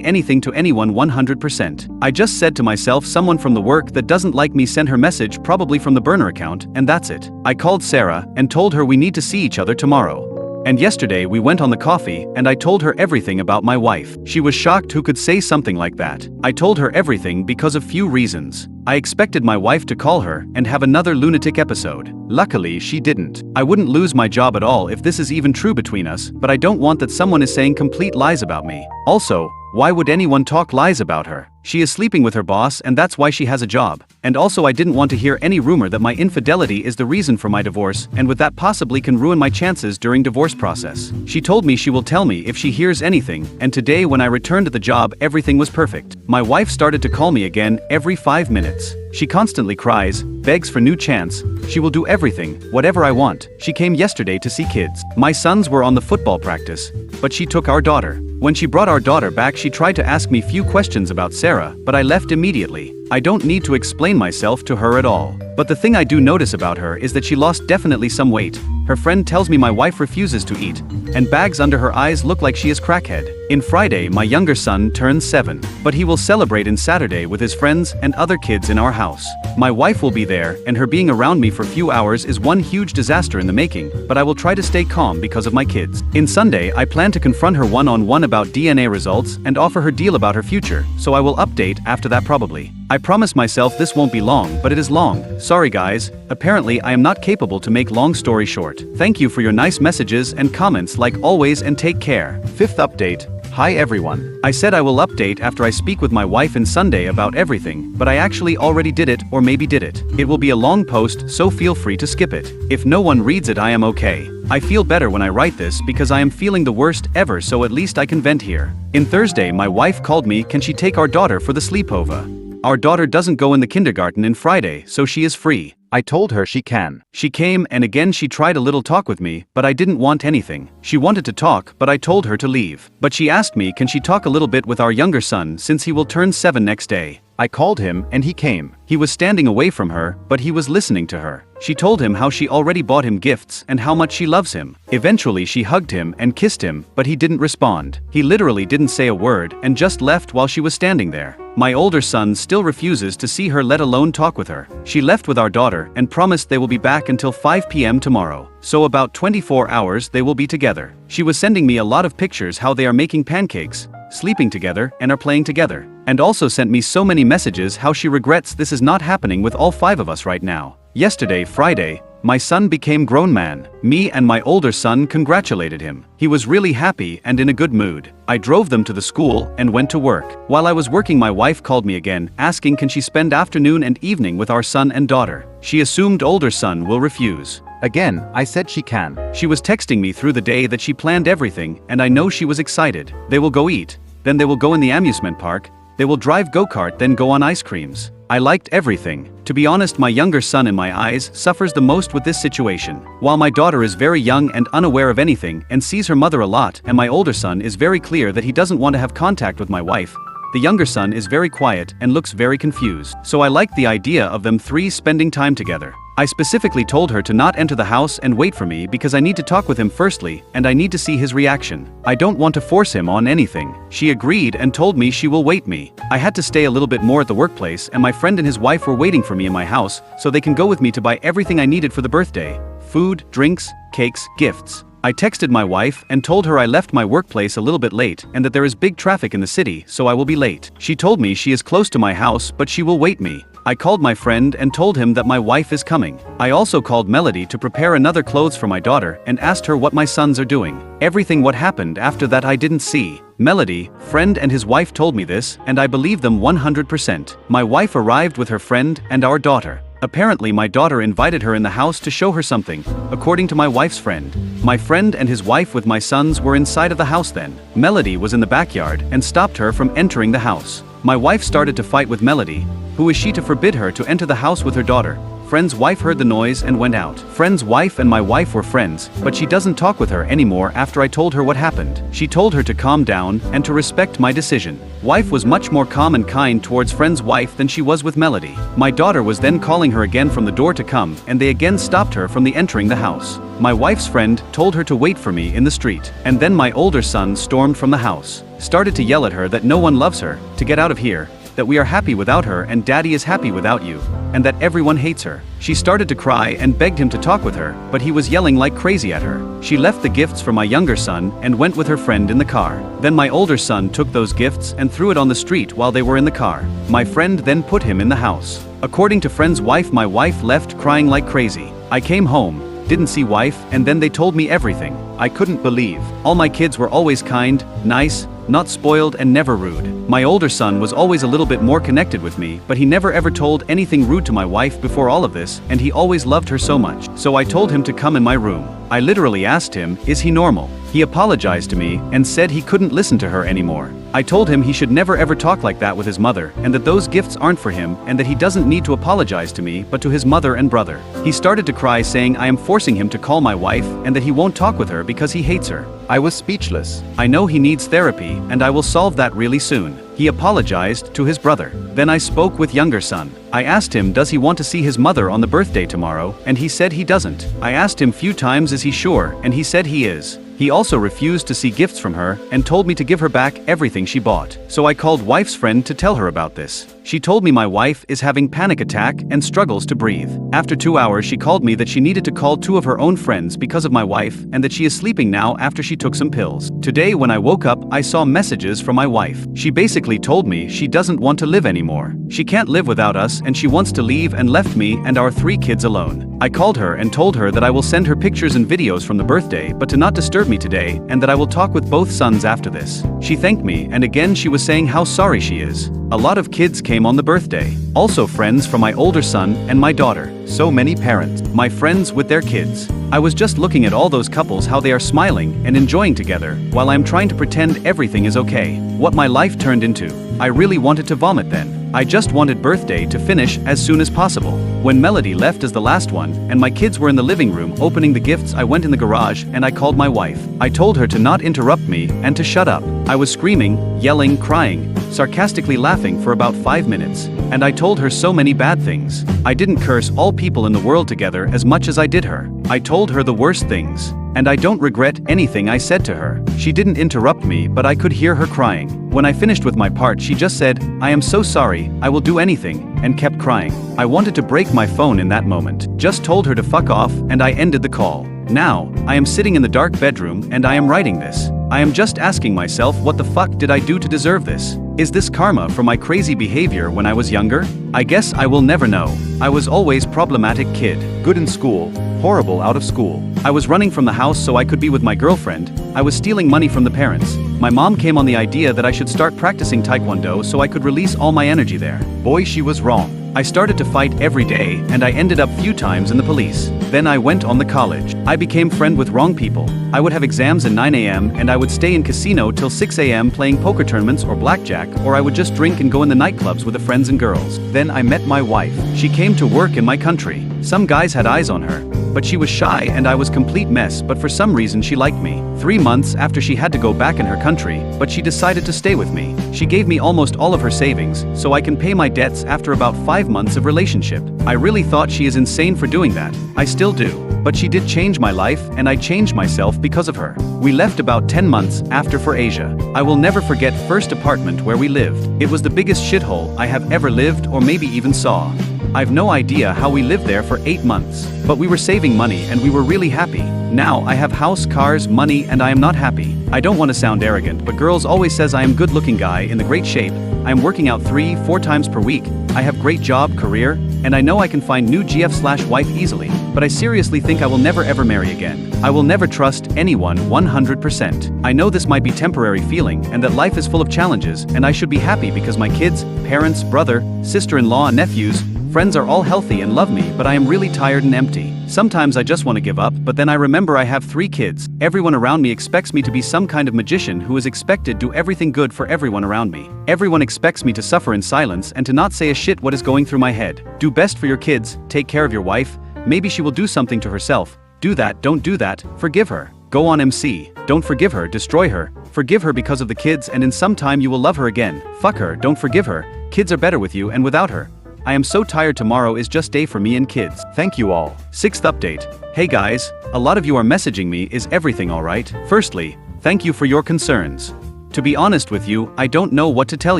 A: anything to anyone 100%. I just said to myself someone from the work that doesn't like me sent her message probably from the burner account and that's it. I called Sarah and told her we need to see each other tomorrow. And yesterday we went on the coffee and I told her everything about my wife. She was shocked who could say something like that. I told her everything because of few reasons. I expected my wife to call her and have another lunatic episode. Luckily she didn't. I wouldn't lose my job at all if this is even true between us, but I don't want that someone is saying complete lies about me. Also, why would anyone talk lies about her? She is sleeping with her boss and that's why she has a job. And also I didn't want to hear any rumor that my infidelity is the reason for my divorce and with that possibly can ruin my chances during divorce process. She told me she will tell me if she hears anything and today when I returned to the job everything was perfect. My wife started to call me again every 5 minutes. She constantly cries, begs for new chance, she will do everything, whatever I want. She came yesterday to see kids. My sons were on the football practice, but she took our daughter. When she brought our daughter back she tried to ask me few questions about Sarah, but I left immediately. I don't need to explain myself to her at all. But the thing I do notice about her is that she lost definitely some weight. Her friend tells me my wife refuses to eat, and bags under her eyes look like she is crackhead. In Friday my younger son turns 7, but he will celebrate in Saturday with his friends and other kids in our house. My wife will be there and her being around me for few hours is one huge disaster in the making, but I will try to stay calm because of my kids. In Sunday I plan to confront her one-on-one about DNA results and offer her deal about her future, so I will update after that probably. I promise myself this won't be long, but it is long. Sorry guys, apparently I am not capable to make long story short. Thank you for your nice messages and comments like always and take care. 5th update. Hi everyone. I said I will update after I speak with my wife in Sunday about everything, but I actually already did it or maybe did it. It will be a long post so feel free to skip it. If no one reads it I am okay. I feel better when I write this because I am feeling the worst ever so at least I can vent here. In Thursday my wife called me can she take our daughter for the sleepover. Our daughter doesn't go in the kindergarten in Friday so she is free. I told her she can. She came and again she tried a little talk with me, but I didn't want anything. She wanted to talk, but I told her to leave. But she asked me can she talk a little bit with our younger son since he will turn 7 next day. I called him and he came. He was standing away from her, but he was listening to her. She told him how she already bought him gifts and how much she loves him. Eventually she hugged him and kissed him, but he didn't respond. He literally didn't say a word and just left while she was standing there. My older son still refuses to see her let alone talk with her. She left with our daughter and promised they will be back until 5 p.m. tomorrow. So about 24 hours they will be together. She was sending me a lot of pictures how they are making pancakes, sleeping together and are playing together. And also sent me so many messages how she regrets this is not happening with all 5 of us right now. Yesterday, Friday, my son became grown man. Me and my older son congratulated him. He was really happy and in a good mood. I drove them to the school and went to work. While I was working, my wife called me again, asking can she spend afternoon and evening with our son and daughter. She assumed older son will refuse.
B: Again, I said she can.
A: She was texting me through the day that she planned everything, and I know she was excited. They will go eat, then they will go in the amusement park, they will drive go-kart, then go on ice creams. I liked everything. To be honest, my younger son in my eyes suffers the most with this situation. While my daughter is very young and unaware of anything and sees her mother a lot, and my older son is very clear that he doesn't want to have contact with my wife, the younger son is very quiet and looks very confused. So I liked the idea of them three spending time together. I specifically told her to not enter the house and wait for me because I need to talk with him firstly and I need to see his reaction. I don't want to force him on anything. She agreed and told me she will wait me. I had to stay a little bit more at the workplace and my friend and his wife were waiting for me in my house so they can go with me to buy everything I needed for the birthday. Food, drinks, cakes, gifts. I texted my wife and told her I left my workplace a little bit late and that there is big traffic in the city, so I will be late. She told me she is close to my house but she will wait me. I called my friend and told him that my wife is coming. I also called Melody to prepare another clothes for my daughter and asked her what my sons are doing. Everything what happened after that I didn't see. Melody, friend and his wife told me this and I believe them 100%. My wife arrived with her friend and our daughter. Apparently my daughter invited her in the house to show her something, according to my wife's friend. My friend and his wife with my sons were inside of the house then. Melody was in the backyard and stopped her from entering the house. My wife started to fight with Melody. Who is she to forbid her to enter the house with her daughter? Friend's wife heard the noise and went out. Friend's wife and my wife were friends, but she doesn't talk with her anymore after I told her what happened. She told her to calm down and to respect my decision. Wife was much more calm and kind towards friend's wife than she was with Melody. My daughter was then calling her again from the door to come and they again stopped her from the entering the house. My wife's friend told her to wait for me in the street. And then my older son stormed from the house, started to yell at her that no one loves her, to get out of here, that we are happy without her and daddy is happy without you, and that everyone hates her. She started to cry and begged him to talk with her, but he was yelling like crazy at her. She left the gifts for my younger son and went with her friend in the car. Then my older son took those gifts and threw it on the street while they were in the car. My friend then put him in the house. According to friend's wife, my wife left crying like crazy. I came home, didn't see wife, and then they told me everything. I couldn't believe. All my kids were always kind, nice, not spoiled and never rude. My older son was always a little bit more connected with me, but he never ever told anything rude to my wife before all of this, and he always loved her so much. So I told him to come in my room. I literally asked him, is he normal? He apologized to me and said he couldn't listen to her anymore. I told him he should never ever talk like that with his mother and that those gifts aren't for him and that he doesn't need to apologize to me but to his mother and brother. He started to cry saying I am forcing him to call my wife and that he won't talk with her because he hates her.
B: I was speechless.
A: I know he needs therapy and I will solve that really soon. He apologized to his brother. Then I spoke with younger son. I asked him does he want to see his mother on the birthday tomorrow and he said he doesn't. I asked him few times is he sure and he said he is. He also refused to see gifts from her and told me to give her back everything she bought. So I called wife's friend to tell her about this. She told me my wife is having panic attack and struggles to breathe. After 2 hours she called me that she needed to call 2 of her own friends because of my wife and that she is sleeping now after she took some pills. Today when I woke up I saw messages from my wife. She basically told me she doesn't want to live anymore. She can't live without us and she wants to leave and left me and our 3 kids alone. I called her and told her that I will send her pictures and videos from the birthday but to not disturb me today and that I will talk with both sons after this. She thanked me and again she was saying how sorry she is. A lot of kids came on the birthday. Also friends from my older son and my daughter. So many parents. My friends with their kids. I was just looking at all those couples how they are smiling and enjoying together while I'm trying to pretend everything is okay. What my life turned into. I really wanted to vomit then. I just wanted birthday to finish as soon as possible. When Melody left as the last one, and my kids were in the living room opening the gifts, I went in the garage and I called my wife. I told her to not interrupt me and to shut up. I was screaming, yelling, crying, sarcastically laughing for about 5 minutes. And I told her so many bad things. I didn't curse all people in the world together as much as I did her. I told her the worst things. And I don't regret anything I said to her. She didn't interrupt me but I could hear her crying. When I finished with my part she just said, I am so sorry, I will do anything, and kept crying. I wanted to break my phone in that moment. Just told her to fuck off and I ended the call. Now, I am sitting in the dark bedroom and I am writing this. I am just asking myself what the fuck did I do to deserve this? Is this karma for my crazy behavior when I was younger? I guess I will never know. I was always problematic kid.
B: Good in school, horrible out of school.
A: I was running from the house so I could be with my girlfriend. I was stealing money from the parents. My mom came on the idea that I should start practicing taekwondo so I could release all my energy there.
B: Boy, she was wrong.
A: I started to fight every day and I ended up few times in the police. Then I went on the college. I became friend with wrong people. I would have exams at 9 a.m. and I would stay in casino till 6 a.m. playing poker tournaments or blackjack, or I would just drink and go in the nightclubs with the friends and girls. Then I met my wife. She came to work in my country. Some guys had eyes on her, but she was shy and I was complete mess, but for some reason she liked me. 3 months after she had to go back in her country, but she decided to stay with me. She gave me almost all of her savings, so I can pay my debts after about 5 months of relationship. I really thought she is insane for doing that. I still do. But she did change my life and I changed myself because of her. We left about 10 months after for Asia. I will never forget first apartment where we lived. It was the biggest shithole I have ever lived or maybe even saw. I've no idea how we lived there for 8 months. But we were saving money and we were really happy. Now I have house, cars, money, and I am not happy. I don't want to sound arrogant, but girls always says I am good looking guy in the great shape. I am working out 3-4 times per week. I have great job, career, and I know I can find new GF/wife easily, but I seriously think I will never ever marry again. I will never trust anyone 100%. I know this might be temporary feeling and that life is full of challenges and I should be happy because my kids, parents, brother, sister-in-law and nephews, friends are all healthy and love me, but I am really tired and empty. Sometimes I just want to give up, but then I remember I have 3 kids. Everyone around me expects me to be some kind of magician who is expected to do everything good for everyone around me. Everyone expects me to suffer in silence and to not say a shit what is going through my head. Do best for your kids, take care of your wife, maybe she will do something to herself. Do that, don't do that, forgive her. Go on MC, don't forgive her, destroy her. Forgive her because of the kids and in some time you will love her again. Fuck her, don't forgive her. Kids are better with you and without her. I am so tired, tomorrow is just day for me and kids.
B: Thank you all.
A: 6th update. Hey guys, a lot of you are messaging me, is everything alright? Firstly, thank you for your concerns. To be honest with you, I don't know what to tell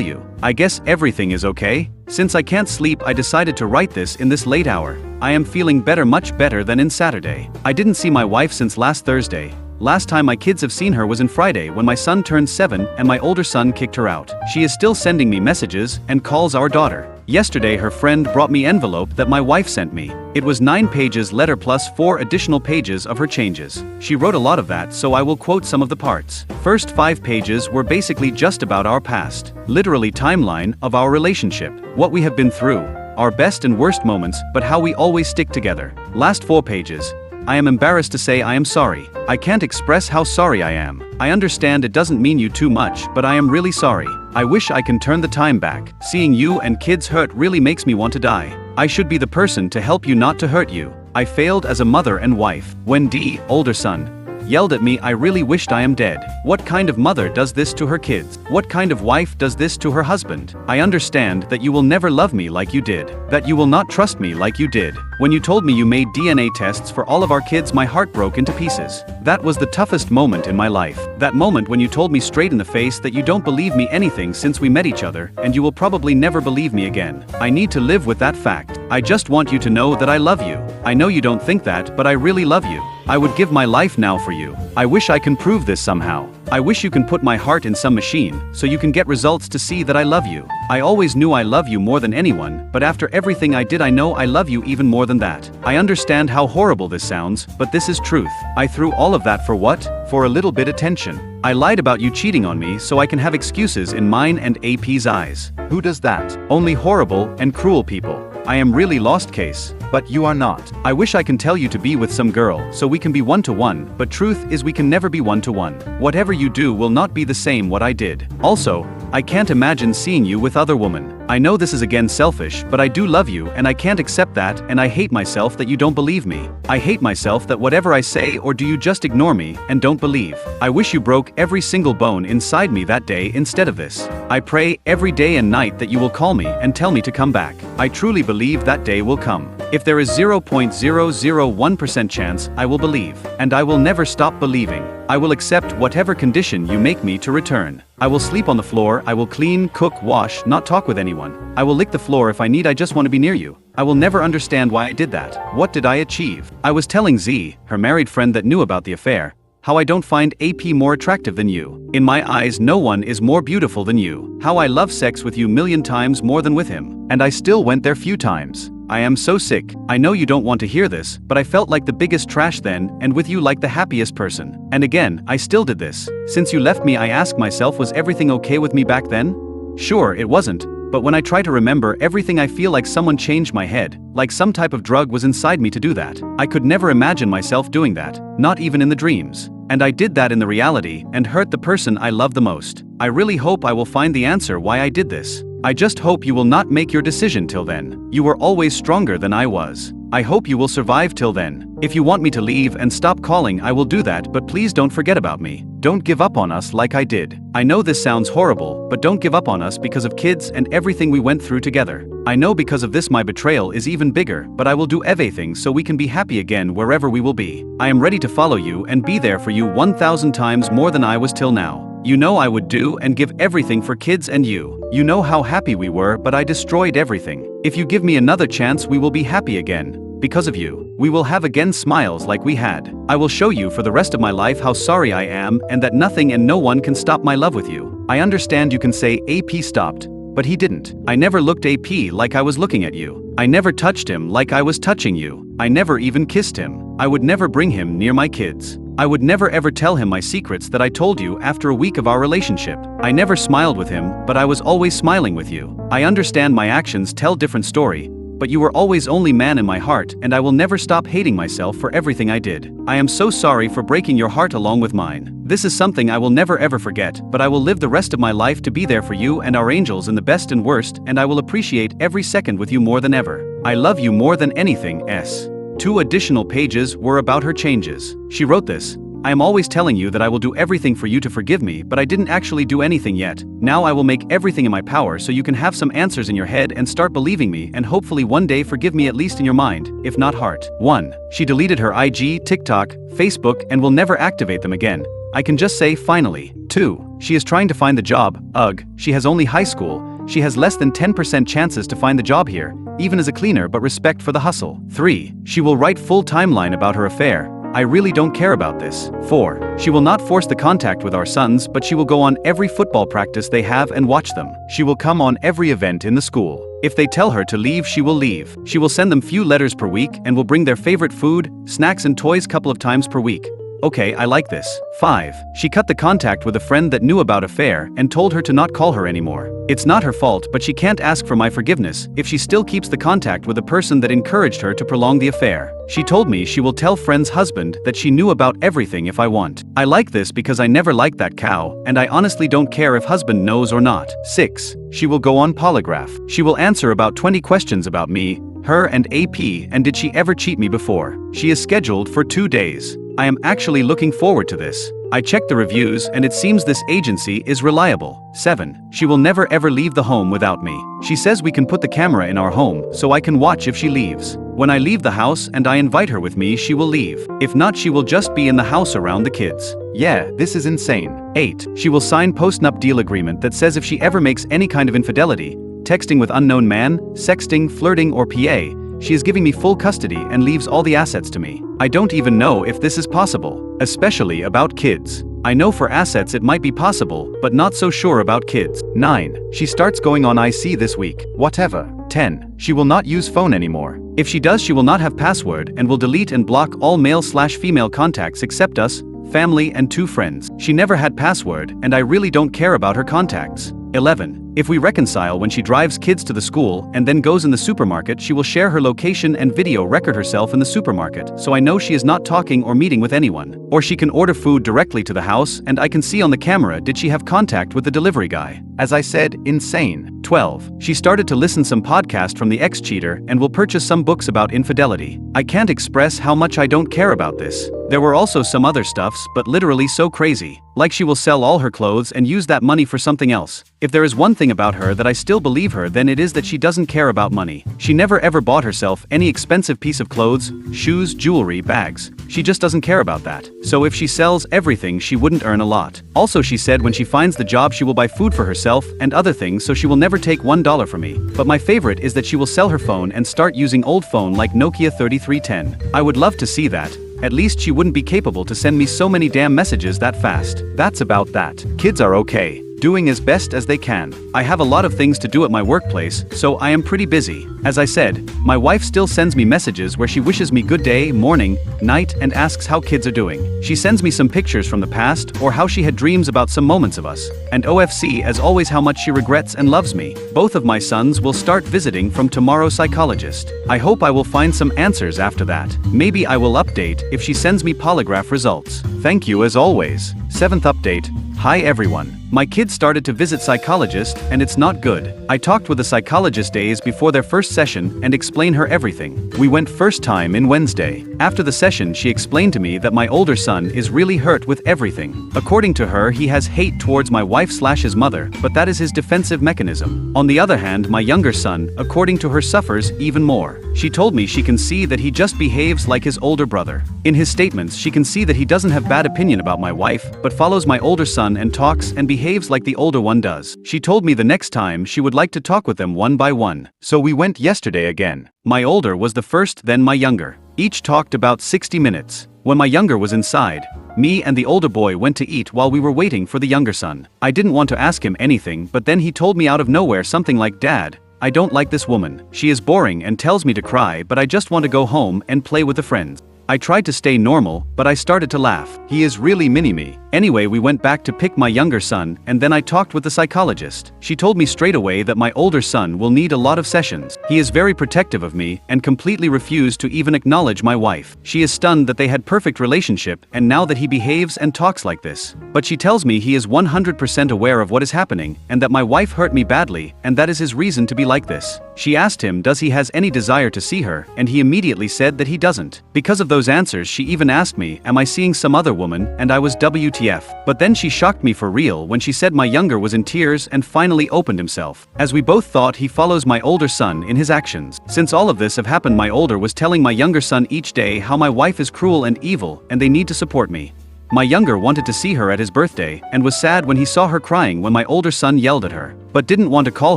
A: you. I guess everything is okay? Since I can't sleep, I decided to write this in this late hour. I am feeling better, much better than in Saturday. I didn't see my wife since last Thursday. Last time my kids have seen her was in Friday when my son turned 7 and my older son kicked her out. She is still sending me messages and calls our daughter. Yesterday her friend brought me envelope that my wife sent me. It was 9 pages letter plus 4 additional pages of her changes. She wrote a lot of that, so I will quote some of the parts. First 5 pages were basically just about our past. Literally timeline of our relationship. What we have been through. Our best and worst moments, but how we always stick together. Last 4 pages. I am embarrassed to say I am sorry. I can't express how sorry I am. I understand it doesn't mean you too much, but I am really sorry. I wish I can turn the time back. Seeing you and kids hurt really makes me want to die. I should be the person to help you, not to hurt you. I failed as a mother and wife. When D, older son, yelled at me, I really wished I am dead. What kind of mother does this to her kids? What kind of wife does this to her husband? I understand that you will never love me like you did. That you will not trust me like you did. When you told me you made DNA tests for all of our kids, my heart broke into pieces. That was the toughest moment in my life. That moment when you told me straight in the face that you don't believe me anything since we met each other, and you will probably never believe me again. I need to live with that fact. I just want you to know that I love you. I know you don't think that, but I really love you. I would give my life now for you. I wish I can prove this somehow. I wish you can put my heart in some machine, so you can get results to see that I love you. I always knew I love you more than anyone, but after everything I did, I know I love you even more than that. I understand how horrible this sounds, but this is truth. I threw all of that for what? For a little bit attention. I lied about you cheating on me so I can have excuses in mine and AP's eyes.
B: Who does that?
A: Only horrible and cruel people. I am really lost case.
B: But you are not.
A: I wish I can tell you to be with some girl so we can be one-to-one, but truth is we can never be one-to-one. Whatever you do will not be the same what I did. Also, I can't imagine seeing you with other women. I know this is again selfish, but I do love you and I can't accept that, and I hate myself that you don't believe me. I hate myself that whatever I say, or do you just ignore me and don't believe? I wish you broke every single bone inside me that day instead of this. I pray every day and night that you will call me and tell me to come back. I truly believe that day will come. If there is 0.001% chance, I will believe. And I will never stop believing. I will accept whatever condition you make me to return. I will sleep on the floor, I will clean, cook, wash, not talk with anyone. I will lick the floor if I need, I just want to be near you. I will never understand why I did that. What did I achieve? I was telling Z, her married friend that knew about the affair, How I don't find AP more attractive than you. In my eyes, no one is more beautiful than you. How I love sex with you million times more than with him. And I still went there few times. I am so sick. I know you don't want to hear this, but I felt like the biggest trash then, and with you like the happiest person. And again, I still did this. Since you left me, I ask myself, was everything okay with me back then? Sure, it wasn't. But when I try to remember everything, I feel like someone changed my head, like some type of drug was inside me to do that. I could never imagine myself doing that, not even in the dreams. And I did that in the reality, and hurt the person I love the most. I really hope I will find the answer why I did this. I just hope you will not make your decision till then. You were always stronger than I was. I hope you will survive till then. If you want me to leave and stop calling, I will do that, but please don't forget about me. Don't give up on us like I did. I know this sounds horrible, but don't give up on us because of kids and everything we went through together. I know because of this my betrayal is even bigger, but I will do everything so we can be happy again wherever we will be. I am ready to follow you and be there for you 1,000 times more than I was till now. You know I would do and give everything for kids and you. You know how happy we were, but I destroyed everything. If you give me another chance, we will be happy again. Because of you, we will have again smiles like we had. I will show you for the rest of my life how sorry I am and that nothing and no one can stop my love with you. I understand you can say AP stopped, but he didn't. I never looked AP like I was looking at you. I never touched him like I was touching you. I never even kissed him. I would never bring him near my kids. I would never ever tell him my secrets that I told you after a week of our relationship. I never smiled with him, but I was always smiling with you. I understand my actions tell different story, but you were always only man in my heart, and I will never stop hating myself for everything I did. I am so sorry for breaking your heart along with mine. This is something I will never ever forget, but I will live the rest of my life to be there for you and our angels in the best and worst, and I will appreciate every second with you more than ever. I love you more than anything. S. 2 additional pages were about her changes. She wrote this: I am always telling you that I will do everything for you to forgive me, but I didn't actually do anything yet. Now I will make everything in my power so you can have some answers in your head and start believing me, and hopefully one day forgive me, at least in your mind, if not heart. 1. She deleted her IG, TikTok, Facebook, and will never activate them again. I can just say finally. 2. She is trying to find the job. Ugh, she has only high school. She has less than 10% chances to find the job here, even as a cleaner, but respect for the hustle. 3. She will write full timeline about her affair. I really don't care about this. 4. She will not force the contact with our sons, but she will go on every football practice they have and watch them. She will come on every event in the school. If they tell her to leave, she will leave. She will send them few letters per week and will bring their favorite food, snacks and toys couple of times per week. Okay, I like this. 5. She cut the contact with a friend that knew about affair and told her to not call her anymore. It's not her fault, but she can't ask for my forgiveness if she still keeps the contact with a person that encouraged her to prolong the affair. She told me she will tell friend's husband that she knew about everything if I want. I like this because I never liked that cow, and I honestly don't care if husband knows or not. 6. She will go on polygraph. She will answer about 20 questions about me, her and AP, and did she ever cheat me before. She is scheduled for 2 days. I am actually looking forward to this. I checked the reviews and it seems this agency is reliable. 7. She will never ever leave the home without me. She says we can put the camera in our home so I can watch if she leaves. When I leave the house and I invite her with me, she will leave. If not, she will just be in the house around the kids. Yeah, this is insane. 8. She will sign post-nup deal agreement that says if she ever makes any kind of infidelity, texting with unknown man, sexting, flirting or PA, she is giving me full custody and leaves all the assets to me. I don't even know if this is possible, especially about kids. I know for assets it might be possible, but not so sure about kids. 9. She starts going on IC this week. Whatever. 10. She will not use phone anymore. If she does, she will not have password and will delete and block all male/female contacts except us, family and 2 friends. She never had password and I really don't care about her contacts. 11. If we reconcile when she drives kids to the school and then goes in the supermarket, she will share her location and video record herself in the supermarket, so I know she is not talking or meeting with anyone. Or she can order food directly to the house and I can see on the camera did she have contact with the delivery guy. As I said, insane. 12. She started to listen some podcast from the ex-cheater and will purchase some books about infidelity. I can't express how much I don't care about this. There were also some other stuffs, but literally so crazy. Like she will sell all her clothes and use that money for something else. If there is one thing about her that I still believe her, then it is that she doesn't care about money. She never ever bought herself any expensive piece of clothes, shoes, jewelry, bags. She just doesn't care about that. So if she sells everything, she wouldn't earn a lot. Also, she said when she finds the job she will buy food for herself and other things, so she will never take $1 from me. But my favorite is that she will sell her phone and start using old phone like Nokia 3310. I would love to see that, At least she wouldn't be capable to send me so many damn messages that fast. That's about that. Kids are okay, doing as best as they can. I have a lot of things to do at my workplace, so I am pretty busy. As I said, my wife still sends me messages where she wishes me good day, morning, night, and asks how kids are doing. She sends me some pictures from the past or how she had dreams about some moments of us. And OFC as always how much she regrets and loves me. Both of my sons will start visiting from tomorrow psychologist. I hope I will find some answers after that. Maybe I will update if she sends me polygraph results. Thank you as always. 7th update. Hi everyone. My kids started to visit psychologist and it's not good. I talked with the psychologist days before their first session and explained her everything. We went first time in Wednesday. After the session she explained to me that my older son is really hurt with everything. According to her he has hate towards my wife/his mother, but that is his defensive mechanism. On the other hand my younger son, according to her, suffers even more. She told me she can see that he just behaves like his older brother. In his statements she can see that he doesn't have bad opinion about my wife, but follows my older son and talks and behaves like the older one does. She told me the next time she would like to talk with them one by one. So we went yesterday again. My older was the first, then my younger. Each talked about 60 minutes. When my younger was inside, me and the older boy went to eat while we were waiting for the younger son. I didn't want to ask him anything, but then he told me out of nowhere something like, "Dad, I don't like this woman. She is boring and tells me to cry, but I just want to go home and play with the friends." I tried to stay normal, but I started to laugh. He is really mini-me. Anyway, we went back to pick my younger son, and then I talked with the psychologist. She told me straight away that my older son will need a lot of sessions. He is very protective of me, and completely refused to even acknowledge my wife. She is stunned that they had perfect relationship, and now that he behaves and talks like this. But she tells me he is 100% aware of what is happening, and that my wife hurt me badly, and that is his reason to be like this. She asked him does he has any desire to see her, and he immediately said that he doesn't. Because of those answers she even asked me, am I seeing some other woman, and I was WTF. But then she shocked me for real when she said my younger was in tears and finally opened himself. As we both thought he follows my older son in his actions. Since all of this have happened my older was telling my younger son each day how my wife is cruel and evil and they need to support me. My younger wanted to see her at his birthday and was sad when he saw her crying when my older son yelled at her, but didn't want to call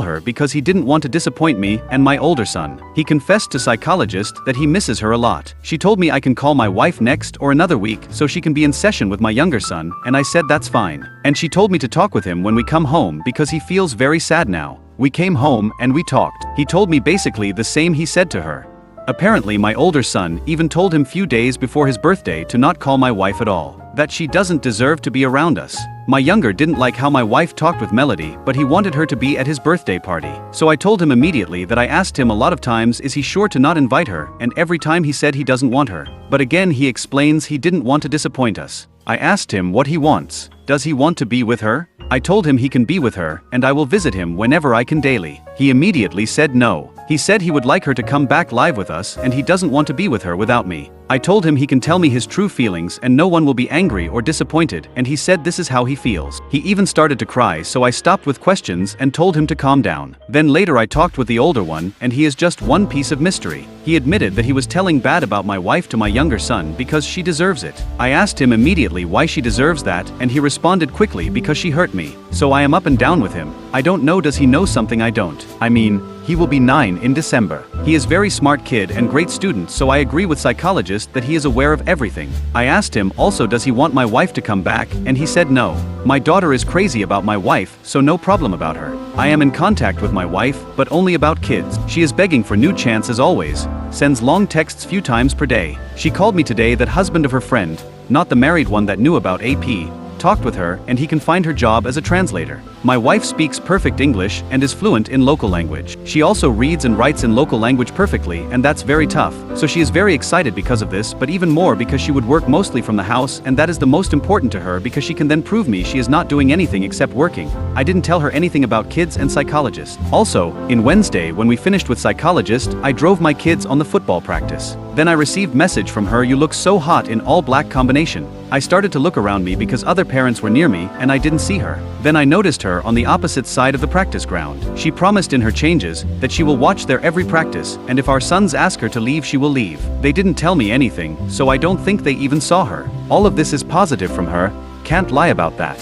A: her because he didn't want to disappoint me and my older son. He confessed to psychologist that he misses her a lot. She told me I can call my wife next or another week so she can be in session with my younger son, and I said that's fine. And she told me to talk with him when we come home because he feels very sad now. We came home and we talked. He told me basically the same he said to her. Apparently my older son even told him few days before his birthday to not call my wife at all. That she doesn't deserve to be around us. My younger didn't like how my wife talked with Melody, but he wanted her to be at his birthday party. So I told him immediately that I asked him a lot of times is he sure to not invite her, and every time he said he doesn't want her. But again he explains he didn't want to disappoint us. I asked him what he wants. Does he want to be with her? I told him he can be with her, and I will visit him whenever I can daily. He immediately said no. He said he would like her to come back live with us and he doesn't want to be with her without me. I told him he can tell me his true feelings and no one will be angry or disappointed, and he said this is how he feels. He even started to cry, so I stopped with questions and told him to calm down. Then later I talked with the older one and he is just one piece of mystery. He admitted that he was telling bad about my wife to my younger son because she deserves it. I asked him immediately why she deserves that and he responded quickly because she hurt me. So I am up and down with him. I don't know, does he know something I don't? I mean, he will be 9 in December. He is very smart kid and great student, so I agree with psychologist that he is aware of everything. I asked him also does he want my wife to come back, and he said no. My daughter is crazy about my wife, so no problem about her. I am in contact with my wife, but only about kids. She is begging for new chance as always. Sends long texts few times per day. She called me today that husband of her friend, not the married one that knew about AP, talked with her and he can find her job as a translator. My wife speaks perfect English and is fluent in local language. She also reads and writes in local language perfectly, and that's very tough. So she is very excited because of this, but even more because she would work mostly from the house, and that is the most important to her because she can then prove me she is not doing anything except working. I didn't tell her anything about kids and psychologist. Also, in Wednesday when we finished with psychologist, I drove my kids on the football practice. Then I received message from her, you look so hot in all black combination. I started to look around me because other parents were near me and I didn't see her. Then I noticed her on the opposite side of the practice ground. She promised in her changes that she will watch their every practice, and if our sons ask her to leave she will leave. They didn't tell me anything, so I don't think they even saw her. All of this is positive from her, can't lie about that.